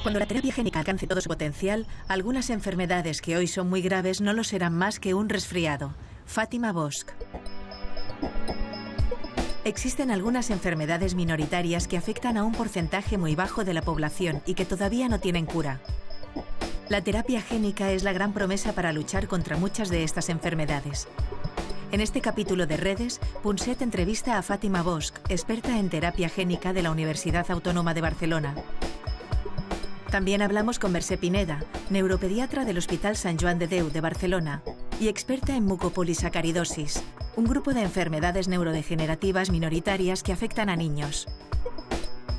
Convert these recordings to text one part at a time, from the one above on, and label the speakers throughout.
Speaker 1: Cuando la terapia génica alcance todo su potencial, algunas enfermedades que hoy son muy graves no lo serán más que un resfriado. Fátima Bosch. Existen algunas enfermedades minoritarias que afectan a un porcentaje muy bajo de la población y que todavía no tienen cura. La terapia génica es la gran promesa para luchar contra muchas de estas enfermedades. En este capítulo de Redes, Punset entrevista a Fátima Bosch, experta en terapia génica de la Universidad Autónoma de Barcelona. También hablamos con Mercè Pineda, neuropediatra del Hospital Sant Joan de Déu de Barcelona y experta en mucopolisacaridosis, un grupo de enfermedades neurodegenerativas minoritarias que afectan a niños.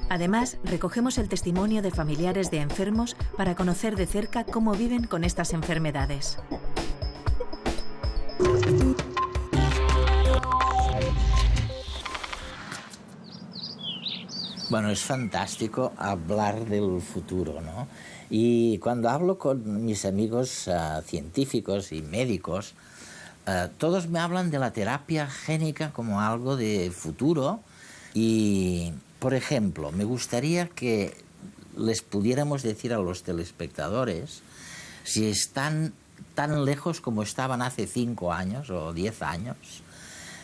Speaker 1: Además, recogemos el testimonio de familiares de enfermos para conocer de cerca cómo viven con estas enfermedades.
Speaker 2: Bueno, es fantástico hablar del futuro, ¿no? Y cuando hablo con mis amigos científicos y médicos, todos me hablan de la terapia génica como algo de futuro y, por ejemplo, me gustaría que les pudiéramos decir a los telespectadores si están tan lejos como estaban hace 5 años o 10 años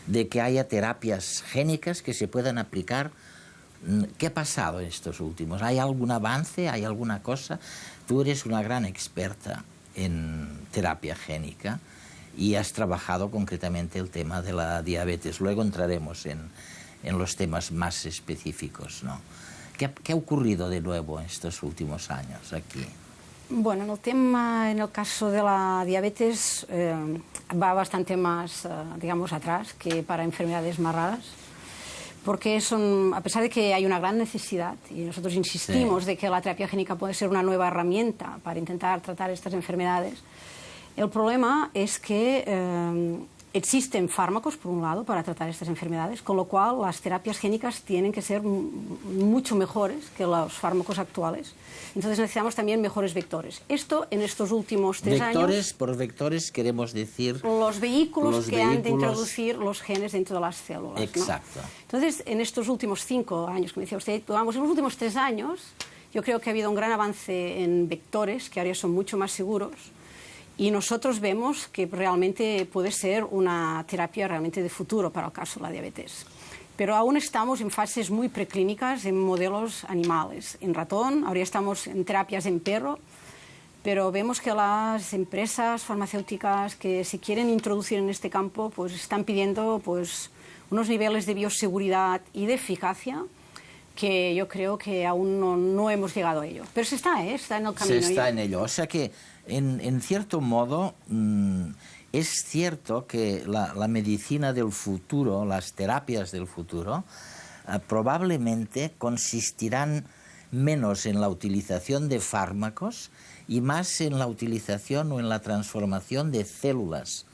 Speaker 2: de que haya terapias génicas que se puedan aplicar. ¿Qué ha pasado en estos últimos? ¿Hay algún avance? ¿Hay alguna cosa? Tú eres una gran experta en terapia génica y has trabajado concretamente el tema de la diabetes. Luego entraremos en los temas más específicos, ¿no? ¿Qué ha ocurrido de nuevo en estos últimos años aquí?
Speaker 3: Bueno, en el caso de la diabetes va bastante más, digamos, atrás que para enfermedades más raras. Porque a pesar de que hay una gran necesidad, y nosotros insistimos de que la terapia génica puede ser una nueva herramienta para intentar tratar estas enfermedades, el problema es que existen fármacos, por un lado, para tratar estas enfermedades, con lo cual las terapias génicas tienen que ser mucho mejores que los fármacos actuales. Entonces necesitamos también mejores vectores. Esto en estos últimos 3 años...
Speaker 2: Por vectores queremos decir...
Speaker 3: Los vehículos que han de introducir los genes dentro de las células.
Speaker 2: Exacto.
Speaker 3: ¿No? Entonces, en estos últimos 5 años, como decía usted, vamos, en los últimos 3 años, yo creo que ha habido un gran avance en vectores, que ahora son mucho más seguros, y nosotros vemos que realmente puede ser una terapia realmente de futuro para el caso de la diabetes. Pero aún estamos en fases muy preclínicas en modelos animales. En ratón, ahora estamos en terapias en perro, pero vemos que las empresas farmacéuticas que se quieren introducir en este campo pues están pidiendo pues, unos niveles de bioseguridad y de eficacia que yo creo que aún no hemos llegado a ello. Pero está en el camino.
Speaker 2: Se está en ello. O sea que, en cierto modo, es cierto que la medicina del futuro, las terapias del futuro, probablemente consistirán menos en la utilización de fármacos y más en la utilización o en la transformación de células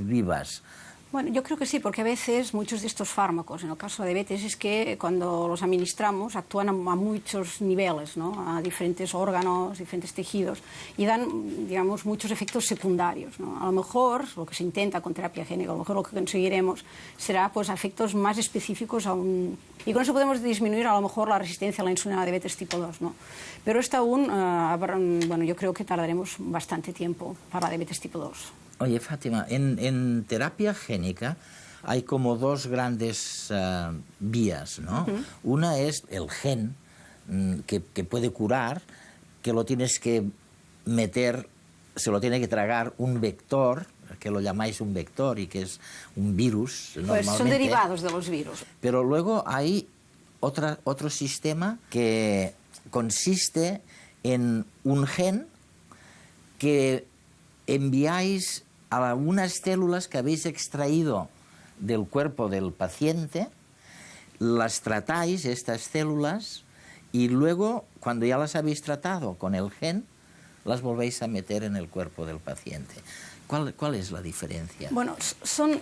Speaker 2: vivas.
Speaker 3: Bueno, yo creo que sí, porque a veces muchos de estos fármacos, en el caso de la diabetes, es que cuando los administramos actúan a muchos niveles, ¿no? A diferentes órganos, diferentes tejidos, y dan, digamos, muchos efectos secundarios, ¿no? A lo mejor, lo que se intenta con terapia génica, a lo mejor lo que conseguiremos será pues, efectos más específicos aún, y con eso podemos disminuir a lo mejor la resistencia a la insulina de diabetes tipo 2, ¿no? Pero esto aún, bueno, yo creo que tardaremos bastante tiempo para la diabetes tipo 2.
Speaker 2: Oye, Fátima, en terapia génica hay como 2 grandes vías, ¿no? Una es el gen que puede curar, que lo tienes que meter, se lo tiene que tragar un vector, que lo llamáis un vector y que es un virus.
Speaker 3: Pues
Speaker 2: normalmente.
Speaker 3: son derivados de los virus.
Speaker 2: Pero luego hay otro sistema que consiste en un gen que enviáis a unas células que habéis extraído del cuerpo del paciente, las tratáis, estas células, y luego, cuando ya las habéis tratado con el gen, las volvéis a meter en el cuerpo del paciente. ¿Cuál es la diferencia?
Speaker 3: Bueno, son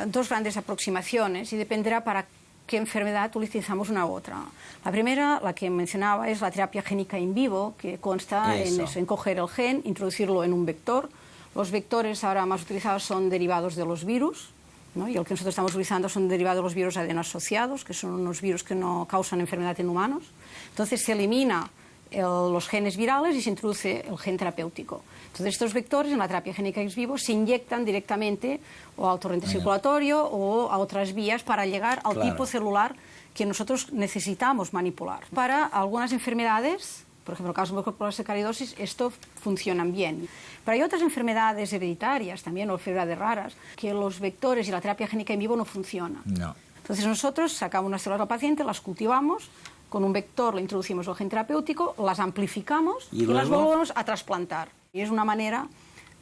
Speaker 3: 2 grandes aproximaciones y dependerá para qué enfermedad utilizamos una u otra. La primera, la que mencionaba, es la terapia génica in vivo, que consta en coger el gen, introducirlo en un vector. Los vectores ahora más utilizados son derivados de los virus, ¿no? Y el que nosotros estamos utilizando son derivados de los virus adenoasociados, que son unos virus que no causan enfermedad en humanos. Entonces se elimina los genes virales y se introduce el gen terapéutico. Entonces, estos vectores en la terapia génica ex vivo se inyectan directamente o al torrente circulatorio o a otras vías para llegar al tipo celular que nosotros necesitamos manipular. Para algunas enfermedades, por ejemplo, en el caso de mucopolisacaridosis, esto funciona bien. Pero hay otras enfermedades hereditarias también, o enfermedades raras, que los vectores y la terapia génica en vivo no funcionan.
Speaker 2: No.
Speaker 3: Entonces nosotros sacamos unas células al paciente, las cultivamos, con un vector le introducimos el gen terapéutico, las amplificamos y las volvemos a trasplantar. Y es una manera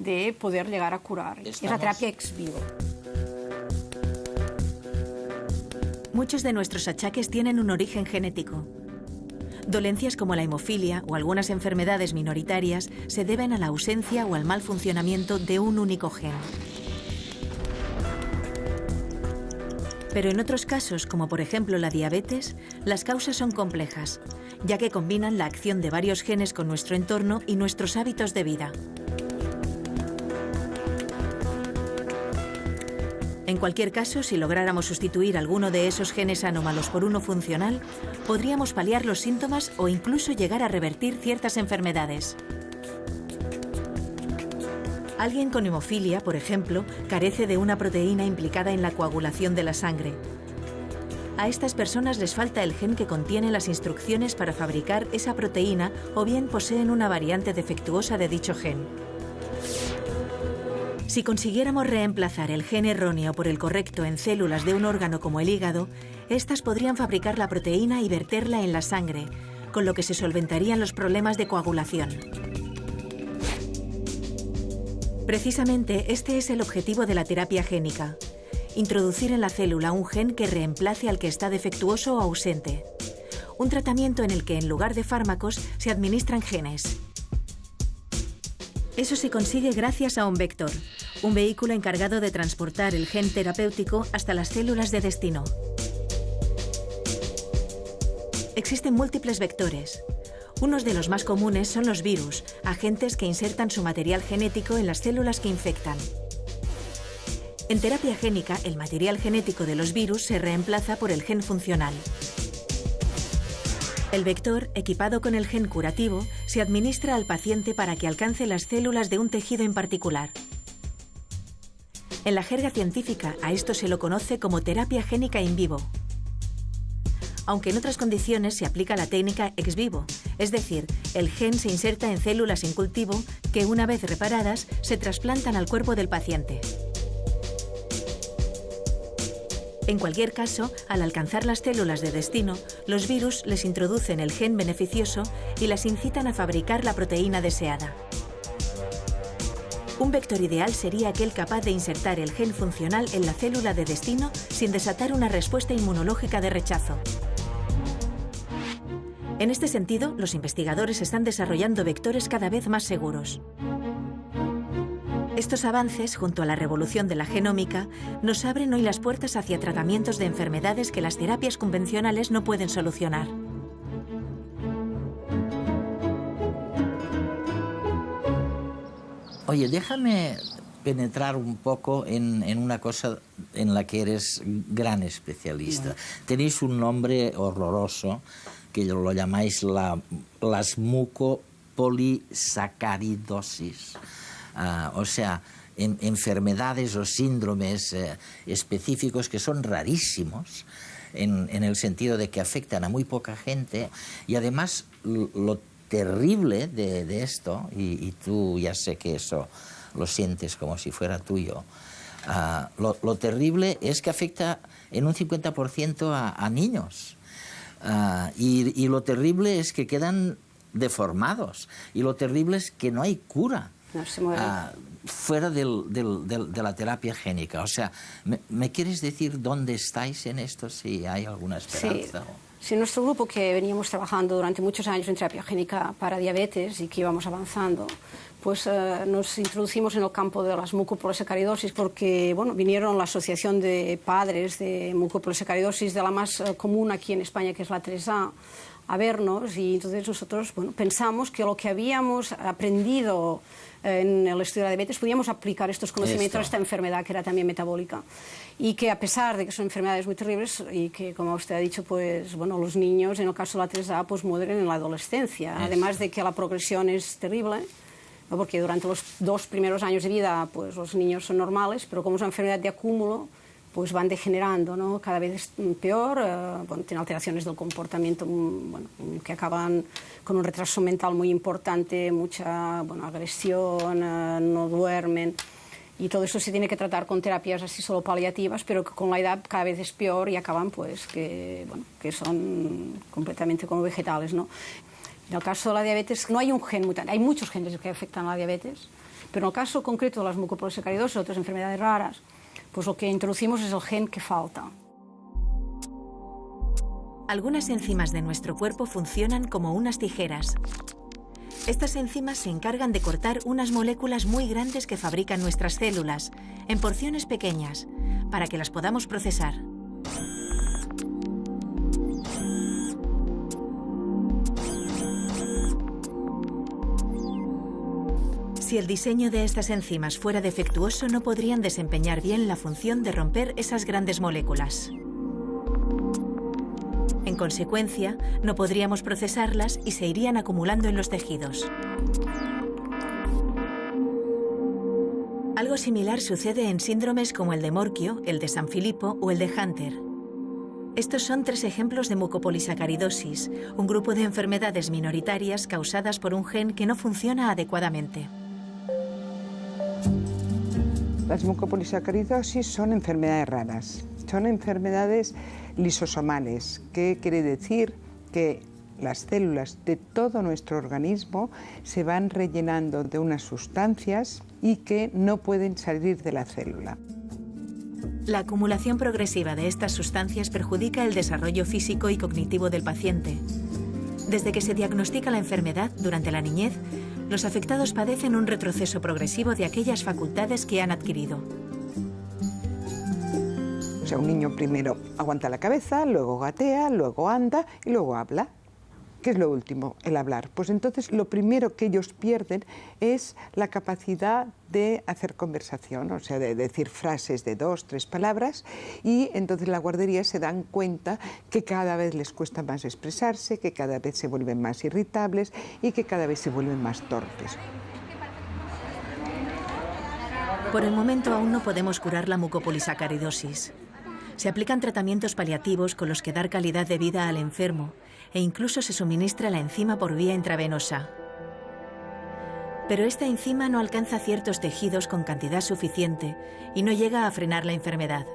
Speaker 3: de poder llegar a curar. Es la terapia ex vivo.
Speaker 1: Muchos de nuestros achaques tienen un origen genético. Dolencias como la hemofilia o algunas enfermedades minoritarias se deben a la ausencia o al mal funcionamiento de un único gen. Pero en otros casos, como por ejemplo la diabetes, las causas son complejas, ya que combinan la acción de varios genes con nuestro entorno y nuestros hábitos de vida. En cualquier caso, si lográramos sustituir alguno de esos genes anómalos por uno funcional, podríamos paliar los síntomas o incluso llegar a revertir ciertas enfermedades. Alguien con hemofilia, por ejemplo, carece de una proteína implicada en la coagulación de la sangre. A estas personas les falta el gen que contiene las instrucciones para fabricar esa proteína o bien poseen una variante defectuosa de dicho gen. Si consiguiéramos reemplazar el gen erróneo por el correcto en células de un órgano como el hígado, estas podrían fabricar la proteína y verterla en la sangre, con lo que se solventarían los problemas de coagulación. Precisamente este es el objetivo de la terapia génica: introducir en la célula un gen que reemplace al que está defectuoso o ausente. Un tratamiento en el que en lugar de fármacos se administran genes. Eso se consigue gracias a un vector, un vehículo encargado de transportar el gen terapéutico hasta las células de destino. Existen múltiples vectores. Unos de los más comunes son los virus, agentes que insertan su material genético en las células que infectan. En terapia génica, el material genético de los virus se reemplaza por el gen funcional. El vector, equipado con el gen curativo, se administra al paciente para que alcance las células de un tejido en particular. En la jerga científica, a esto se lo conoce como terapia génica in vivo. Aunque en otras condiciones se aplica la técnica ex vivo, es decir, el gen se inserta en células en cultivo que, una vez reparadas, se trasplantan al cuerpo del paciente. En cualquier caso, al alcanzar las células de destino, los virus les introducen el gen beneficioso y las incitan a fabricar la proteína deseada. Un vector ideal sería aquel capaz de insertar el gen funcional en la célula de destino sin desatar una respuesta inmunológica de rechazo. En este sentido, los investigadores están desarrollando vectores cada vez más seguros. Estos avances, junto a la revolución de la genómica, nos abren hoy las puertas hacia tratamientos de enfermedades que las terapias convencionales no pueden solucionar.
Speaker 2: Oye, déjame penetrar un poco en una cosa en la que eres gran especialista. Bueno. Tenéis un nombre horroroso que lo llamáis las mucopolisacaridosis. O sea, enfermedades o síndromes específicos que son rarísimos en el sentido de que afectan a muy poca gente y además lo terrible de esto, y tú ya sé que eso lo sientes como si fuera tuyo, lo terrible es que afecta en un 50% a niños. Y lo terrible es que quedan deformados. Y lo terrible es que no hay cura fuera de la terapia génica. O sea, ¿me quieres decir dónde estáis en esto? Si hay alguna esperanza.
Speaker 3: Sí, nuestro grupo, que veníamos trabajando durante muchos años en terapia génica para diabetes y que íbamos avanzando, pues nos introducimos en el campo de las mucopolisacaridosis porque, bueno, vinieron la Asociación de Padres de Mucopolisacaridosis, de la más común aquí en España, que es la 3A, a vernos, y entonces nosotros pensamos que lo que habíamos aprendido en el estudio de la diabetes podíamos aplicar estos conocimientos a esta enfermedad que era también metabólica, y que a pesar de que son enfermedades muy terribles y que, como usted ha dicho, pues bueno, los niños en el caso de la 3A pues mueren en la adolescencia, además de que la progresión es terrible, ¿no? Porque durante los 2 primeros años de vida pues los niños son normales, pero como es una enfermedad de acúmulo pues van degenerando, ¿no? Cada vez peor, tienen alteraciones del comportamiento que acaban con un retraso mental muy importante, mucha agresión, no duermen, y todo eso se tiene que tratar con terapias así solo paliativas, pero que con la edad cada vez es peor y acaban pues que son completamente como vegetales, ¿no? En el caso de la diabetes no hay un gen mutante, hay muchos genes que afectan a la diabetes, pero en el caso concreto de las mucopolisacaridosis y otras enfermedades raras, pues lo que introducimos es el gen que falta.
Speaker 1: Algunas enzimas de nuestro cuerpo funcionan como unas tijeras. Estas enzimas se encargan de cortar unas moléculas muy grandes que fabrican nuestras células, en porciones pequeñas, para que las podamos procesar. Si el diseño de estas enzimas fuera defectuoso, no podrían desempeñar bien la función de romper esas grandes moléculas. En consecuencia, no podríamos procesarlas y se irían acumulando en los tejidos. Algo similar sucede en síndromes como el de Morquio, el de Sanfilippo o el de Hunter. Estos son 3 ejemplos de mucopolisacaridosis, un grupo de enfermedades minoritarias causadas por un gen que no funciona adecuadamente.
Speaker 4: Las mucopolisacaridosis son enfermedades raras, son enfermedades lisosomales, que quiere decir que las células de todo nuestro organismo se van rellenando de unas sustancias y que no pueden salir de la célula.
Speaker 1: La acumulación progresiva de estas sustancias perjudica el desarrollo físico y cognitivo del paciente. Desde que se diagnostica la enfermedad durante la niñez, los afectados padecen un retroceso progresivo de aquellas facultades que han adquirido.
Speaker 4: O sea, un niño primero aguanta la cabeza, luego gatea, luego anda y luego habla. ¿Qué es lo último? El hablar. Pues entonces lo primero que ellos pierden es la capacidad de hacer conversación, o sea, de decir frases de 2, 3 palabras, y entonces la guardería se dan cuenta que cada vez les cuesta más expresarse, que cada vez se vuelven más irritables y que cada vez se vuelven más torpes.
Speaker 1: Por el momento aún no podemos curar la mucopolisacaridosis. Se aplican tratamientos paliativos con los que dar calidad de vida al enfermo, e incluso se suministra la enzima por vía intravenosa. Pero esta enzima no alcanza ciertos tejidos con cantidad suficiente y no llega a frenar la enfermedad.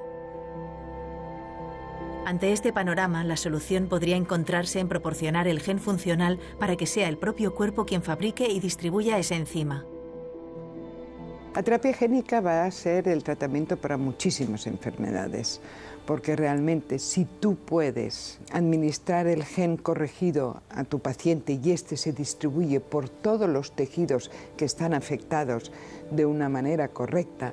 Speaker 1: Ante este panorama, la solución podría encontrarse en proporcionar el gen funcional para que sea el propio cuerpo quien fabrique y distribuya esa enzima.
Speaker 4: La terapia génica va a ser el tratamiento para muchísimas enfermedades, porque realmente si tú puedes administrar el gen corregido a tu paciente y este se distribuye por todos los tejidos que están afectados de una manera correcta,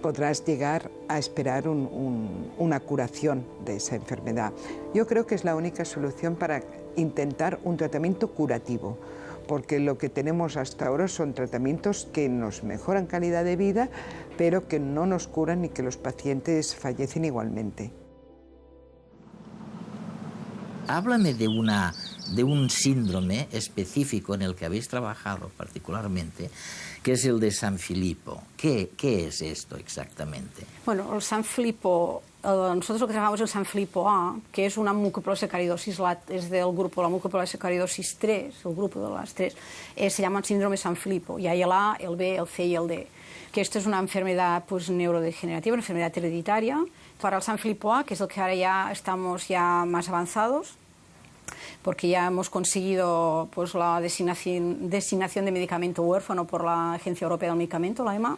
Speaker 4: podrás llegar a esperar una curación de esa enfermedad. Yo creo que es la única solución para intentar un tratamiento curativo, porque lo que tenemos hasta ahora son tratamientos que nos mejoran calidad de vida, pero que no nos curan y que los pacientes fallecen igualmente.
Speaker 2: Háblame de un síndrome específico en el que habéis trabajado particularmente, que es el de Sanfilippo. ¿Qué es esto exactamente?
Speaker 3: Bueno, el Sanfilippo, nosotros lo que trabajamos es el Sanfilippo A, que es una mucopolisacaridosis, es del grupo de la mucopolisacaridosis 3, el grupo de las 3, se llama síndrome Sanfilippo, y hay el A, el B, el C y el D, que esto es una enfermedad pues, neurodegenerativa, una enfermedad hereditaria. Para el Sanfilippo A, que es el que ahora ya estamos más avanzados, porque ya hemos conseguido pues, la designación de medicamento huérfano por la Agencia Europea del Medicamento, la EMA,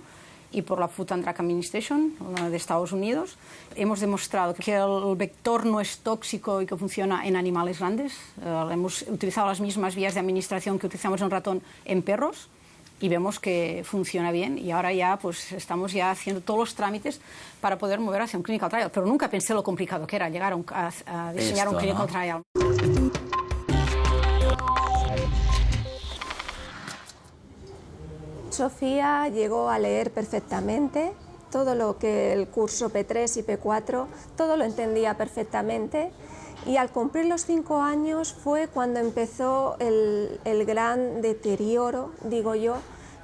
Speaker 3: y por la Food and Drug Administration de Estados Unidos. Hemos demostrado que el vector no es tóxico y que funciona en animales grandes. Hemos utilizado las mismas vías de administración que utilizamos en ratón en perros y vemos que funciona bien, y ahora ya pues, estamos ya haciendo todos los trámites para poder mover hacia un clinical trial. Pero nunca pensé lo complicado que era llegar a diseñar un clinical trial.
Speaker 5: Sofía llegó a leer perfectamente, todo lo que el curso P3 y P4, todo lo entendía perfectamente, y al cumplir los 5 años fue cuando empezó el gran deterioro, digo yo,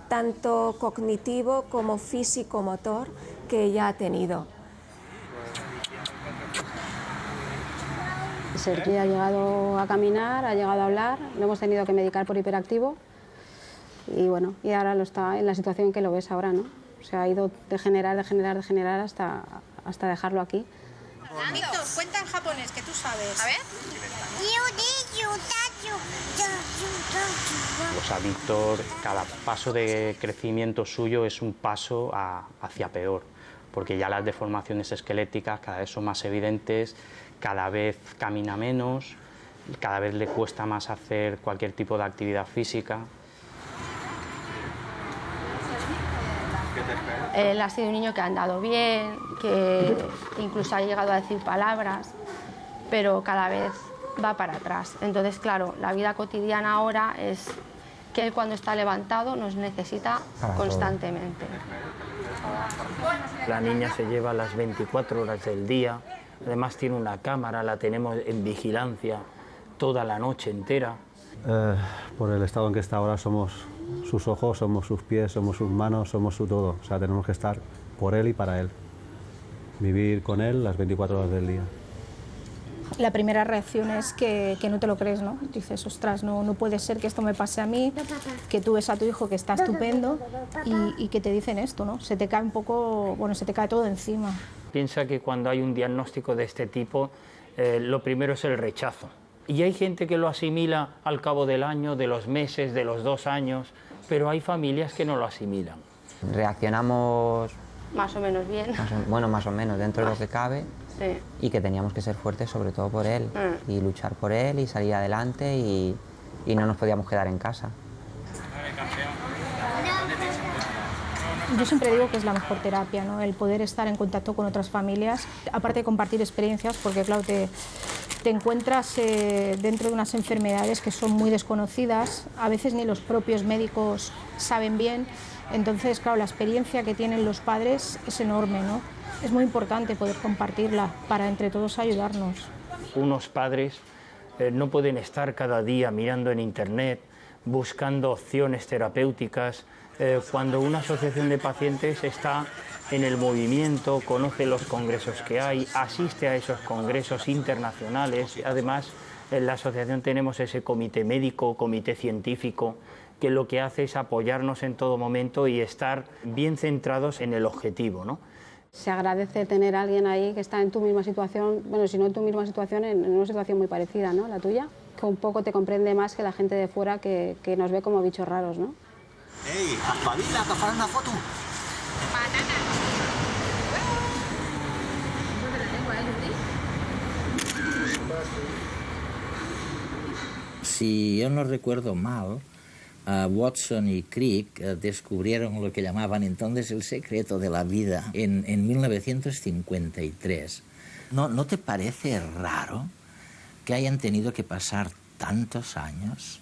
Speaker 5: tanto cognitivo como físico-motor que ella ha tenido.
Speaker 6: Sergi ha llegado a caminar, ha llegado a hablar, lo hemos tenido que medicar por hiperactivo y bueno, y ahora lo está en la situación que lo ves ahora, ¿no? O sea, ha ido degenerar hasta dejarlo aquí.
Speaker 7: Víctor, cuenta en japonés, que tú sabes. A ver.
Speaker 8: O sea, Víctor, cada paso de crecimiento suyo es un paso hacia peor, porque ya las deformaciones esqueléticas cada vez son más evidentes, cada vez camina menos, cada vez le cuesta más hacer cualquier tipo de actividad física.
Speaker 9: Él ha sido un niño que ha andado bien, que incluso ha llegado a decir palabras, pero cada vez va para atrás. Entonces, claro, la vida cotidiana ahora es que él cuando está levantado nos necesita constantemente.
Speaker 10: La niña se lleva las 24 horas del día, además tiene una cámara, la tenemos en vigilancia toda la noche entera.
Speaker 11: Por el estado en que está ahora somos sus ojos, somos sus pies, somos sus manos, somos su todo. O sea, tenemos que estar por él y para él. Vivir con él las 24 horas del día.
Speaker 12: La primera reacción es que no te lo crees, ¿no? Dices, ostras, no puede ser que esto me pase a mí, que tú ves a tu hijo que está estupendo y que te dicen esto, ¿no? Se te cae un poco, bueno, se te cae todo encima.
Speaker 10: Piensa que cuando hay un diagnóstico de este tipo, lo primero es el rechazo. Y hay gente que lo asimila al cabo del año, de los meses, de los 2 años, pero hay familias que no lo asimilan.
Speaker 13: Reaccionamos...
Speaker 9: Más o menos bien.
Speaker 13: Más o menos, dentro de lo que cabe.
Speaker 9: Sí.
Speaker 13: Y que teníamos que ser fuertes sobre todo por él. Y luchar por él y salir adelante y no nos podíamos quedar en casa.
Speaker 12: Yo siempre digo que es la mejor terapia, ¿no? El poder estar en contacto con otras familias, aparte de compartir experiencias, porque claro, te encuentras dentro de unas enfermedades que son muy desconocidas, a veces ni los propios médicos saben bien, entonces claro, la experiencia que tienen los padres es enorme, ¿no? Es muy importante poder compartirla para entre todos ayudarnos.
Speaker 10: Unos padres no pueden estar cada día mirando en internet, buscando opciones terapéuticas, cuando una asociación de pacientes está en el movimiento, conoce los congresos que hay, asiste a esos congresos internacionales. Además, en la asociación tenemos ese comité médico, comité científico, que lo que hace es apoyarnos en todo momento y estar bien centrados en el objetivo, ¿no?
Speaker 6: Se agradece tener a alguien ahí que está en tu misma situación, bueno, si no en tu misma situación, en una situación muy parecida, ¿no? La tuya, que un poco te comprende más que la gente de fuera que nos ve como bichos raros, ¿no?
Speaker 14: ¡Ey, espabila, que farà una foto!
Speaker 2: Si yo no recuerdo mal, Watson y Crick descubrieron lo que llamaban entonces el secreto de la vida en 1953. ¿No te parece raro que hayan tenido que pasar tantos años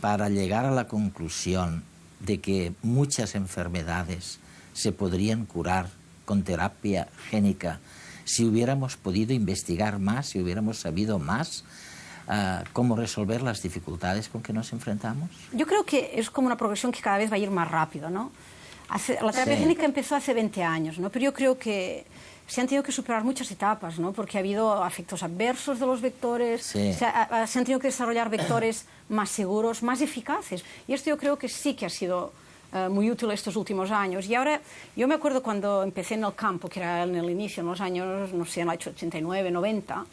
Speaker 2: para llegar a la conclusión de que muchas enfermedades se podrían curar con terapia génica si hubiéramos podido investigar más, si hubiéramos sabido más cómo resolver las dificultades con que nos enfrentamos?
Speaker 3: Yo creo que es como una progresión que cada vez va a ir más rápido, ¿no? La terapia génica empezó hace 20 años, ¿no? Pero yo creo que se han tenido que superar muchas etapas, ¿no? Porque ha habido efectos adversos de los vectores, se han tenido que desarrollar vectores más seguros, más eficaces. Y esto yo creo que sí que ha sido muy útil estos últimos años. Y ahora, yo me acuerdo cuando empecé en el campo, que era en el inicio, en los años, no sé, en el 89, 90,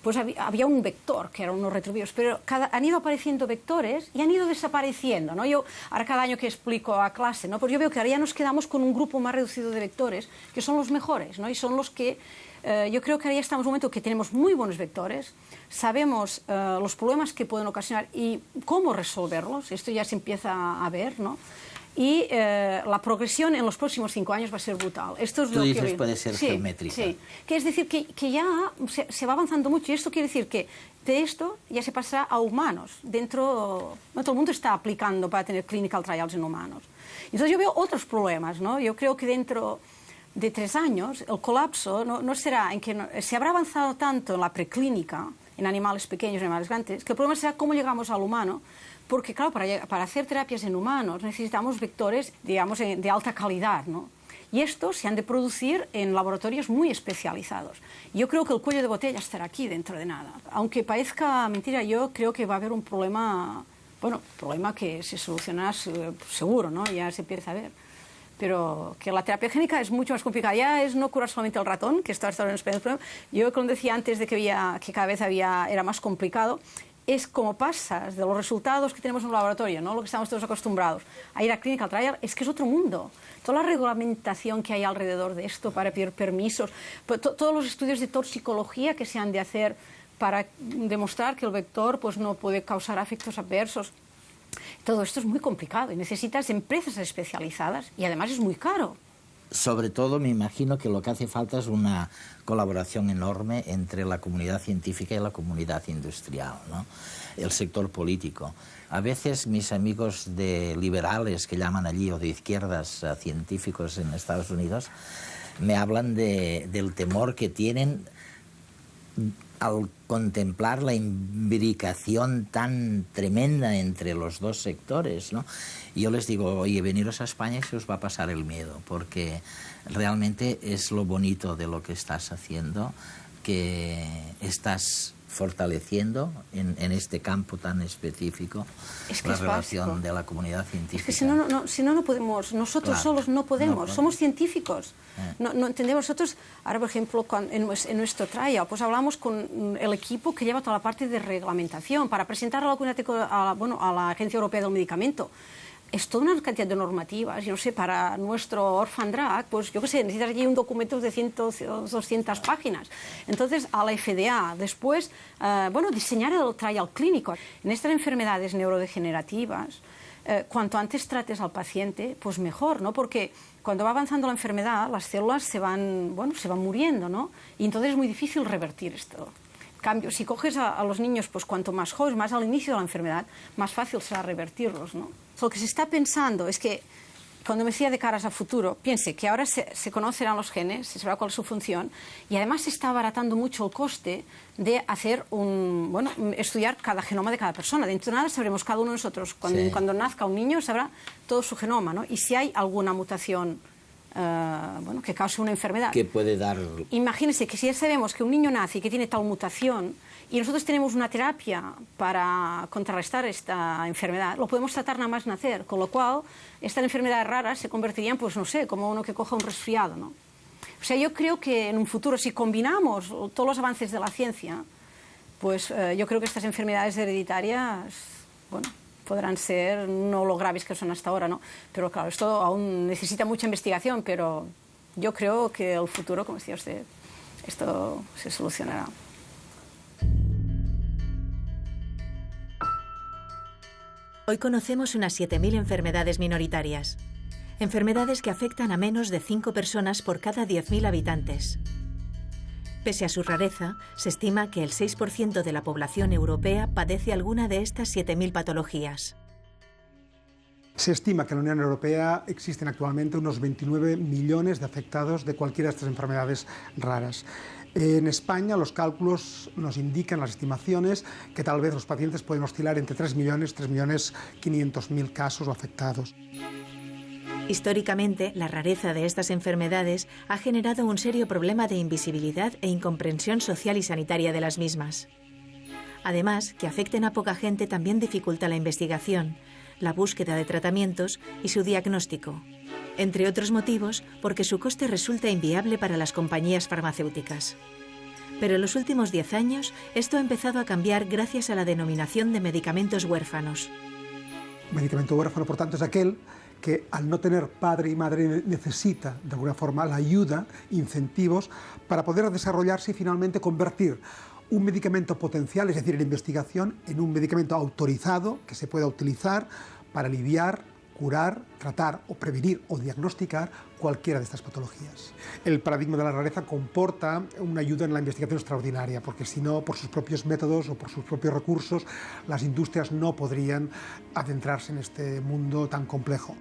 Speaker 3: pues había un vector, que eran unos retrovirus, pero han ido apareciendo vectores y han ido desapareciendo, ¿no? Yo, ahora cada año que explico a clase, ¿no? Pues yo veo que ahora ya nos quedamos con un grupo más reducido de vectores, que son los mejores, ¿no? Y son los que, yo creo que ahora ya estamos en un momento que tenemos muy buenos vectores, sabemos los problemas que pueden ocasionar y cómo resolverlos, esto ya se empieza a ver, ¿no? y la progresión en los próximos 5 años va a ser brutal. Esto es
Speaker 2: Tú
Speaker 3: lo
Speaker 2: dices
Speaker 3: que
Speaker 2: puede ser geométrica.
Speaker 3: Sí, que es decir que ya se va avanzando mucho y esto quiere decir que de esto ya se pasará a humanos. Dentro, no todo el mundo está aplicando para tener clinical trials en humanos. Entonces yo veo otros problemas, ¿no? Yo creo que dentro de 3 años el colapso no será en que se habrá avanzado tanto en la preclínica, en animales pequeños, en animales grandes, que el problema será cómo llegamos al humano. Porque, claro, para hacer terapias en humanos necesitamos vectores, digamos, de alta calidad, ¿no? Y estos se han de producir en laboratorios muy especializados. Yo creo que el cuello de botella estará aquí dentro de nada. Aunque parezca mentira, yo creo que va a haber un problema, bueno, problema que se solucionará seguro, ¿no? Ya se empieza a ver. Pero que la terapia génica es mucho más complicada. Ya es no curar solamente el ratón, que está en España. Yo, como decía antes, de que cada vez era más complicado, es como pasas de los resultados que tenemos en un laboratorio, ¿no? Lo que estamos todos acostumbrados a ir a clinical trial, es que es otro mundo. Toda la regulamentación que hay alrededor de esto para pedir permisos, todos los estudios de toxicología que se han de hacer para demostrar que el vector pues, no puede causar efectos adversos. Todo esto es muy complicado y necesitas empresas especializadas y además es muy caro.
Speaker 2: Sobre todo me imagino que lo que hace falta es una colaboración enorme entre la comunidad científica y la comunidad industrial, ¿no? El sector político. A veces mis amigos de liberales, que llaman allí, o de izquierdas científicos en Estados Unidos, me hablan del temor que tienen al contemplar la imbricación tan tremenda entre los dos sectores, ¿no? Y yo les digo, oye, veniros a España y se os va a pasar el miedo, porque realmente es lo bonito de lo que estás haciendo, que estás fortaleciendo en este campo tan específico la relación de la comunidad científica.
Speaker 3: Es que si no podemos, nosotros solos no podemos, somos científicos. No entendemos nosotros, ahora por ejemplo en nuestro trial, pues hablamos con el equipo que lleva toda la parte de reglamentación para presentar a la Agencia Europea del Medicamento. Es toda una cantidad de normativas, yo no sé, para nuestro Orphan Drug, pues yo qué sé, necesitas allí un documento de 100 o 200 páginas. Entonces, a la FDA, después, diseñar el trial clínico. En estas enfermedades neurodegenerativas, cuanto antes trates al paciente, pues mejor, ¿no? Porque cuando va avanzando la enfermedad, las células se van muriendo, ¿no? Y entonces es muy difícil revertir esto. En cambio, si coges a los niños, pues cuanto más jóvenes, más al inicio de la enfermedad, más fácil será revertirlos, ¿no? Lo que se está pensando es que, cuando me decía de caras a futuro, piense que ahora se conocerán los genes, se sabrá cuál es su función, y además se está abaratando mucho el coste de hacer estudiar cada genoma de cada persona. Dentro de nada sabremos cada uno de nosotros, cuando nazca un niño, sabrá todo su genoma, ¿no? Y si hay alguna mutación que cause una enfermedad.
Speaker 2: Que puede dar...
Speaker 3: Imagínense que si ya sabemos que un niño nace y que tiene tal mutación y nosotros tenemos una terapia para contrarrestar esta enfermedad, lo podemos tratar nada más nacer, con lo cual estas enfermedades raras se convertirían, pues no sé, como uno que coja un resfriado, ¿no? O sea, yo creo que en un futuro, si combinamos todos los avances de la ciencia, pues yo creo que estas enfermedades hereditarias, podrán ser no lo graves que son hasta ahora, ¿no? Pero claro, esto aún necesita mucha investigación, pero yo creo que el futuro, como decía usted, esto se solucionará.
Speaker 1: Hoy conocemos unas 7.000 enfermedades minoritarias. Enfermedades que afectan a menos de 5 personas por cada 10.000 habitantes. Pese a su rareza, se estima que el 6% de la población europea padece alguna de estas 7.000 patologías.
Speaker 15: Se estima que en la Unión Europea existen actualmente unos 29 millones de afectados de cualquiera de estas enfermedades raras. En España los cálculos nos indican, las estimaciones, que tal vez los pacientes pueden oscilar entre 3.500.000 casos o afectados.
Speaker 1: Históricamente, la rareza de estas enfermedades ha generado un serio problema de invisibilidad e incomprensión social y sanitaria de las mismas. Además, que afecten a poca gente también dificulta la investigación, la búsqueda de tratamientos y su diagnóstico, entre otros motivos porque su coste resulta inviable para las compañías farmacéuticas. Pero en los últimos 10 años, esto ha empezado a cambiar gracias a la denominación de medicamentos huérfanos.
Speaker 15: Medicamento huérfano, por tanto, es aquel que al no tener padre y madre necesita, de alguna forma, la ayuda, incentivos, para poder desarrollarse y finalmente convertir un medicamento potencial, es decir, en investigación, en un medicamento autorizado que se pueda utilizar para aliviar curar, tratar o prevenir o diagnosticar cualquiera de estas patologías. El paradigma de la rareza comporta una ayuda en la investigación extraordinaria, porque si no, por sus propios métodos o por sus propios recursos, las industrias no podrían adentrarse en este mundo tan complejo.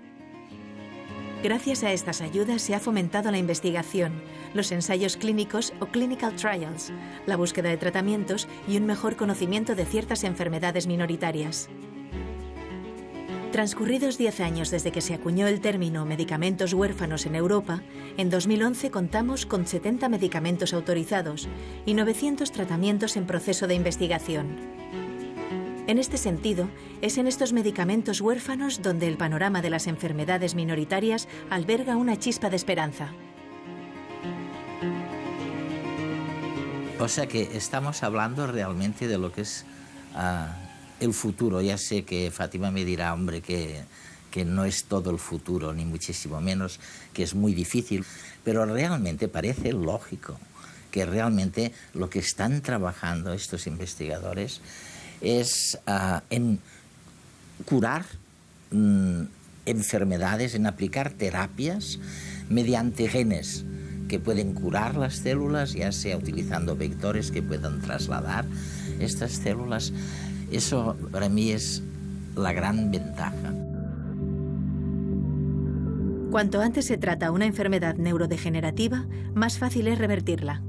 Speaker 1: Gracias a estas ayudas se ha fomentado la investigación, los ensayos clínicos o clinical trials, la búsqueda de tratamientos y un mejor conocimiento de ciertas enfermedades minoritarias. Transcurridos 10 años desde que se acuñó el término medicamentos huérfanos en Europa, en 2011 contamos con 70 medicamentos autorizados y 900 tratamientos en proceso de investigación. En este sentido, es en estos medicamentos huérfanos donde el panorama de las enfermedades minoritarias alberga una chispa de esperanza.
Speaker 2: O sea que estamos hablando realmente de lo que es el futuro. Ya sé que Fátima me dirá, hombre, que no es todo el futuro, ni muchísimo menos, que es muy difícil, pero realmente parece lógico que realmente lo que están trabajando estos investigadores es en curar enfermedades, en aplicar terapias mediante genes que pueden curar las células, ya sea utilizando vectores que puedan trasladar estas células. Eso para mí es la gran ventaja.
Speaker 1: Cuanto antes se trata una enfermedad neurodegenerativa, más fácil es revertirla.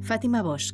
Speaker 1: Fátima Bosch.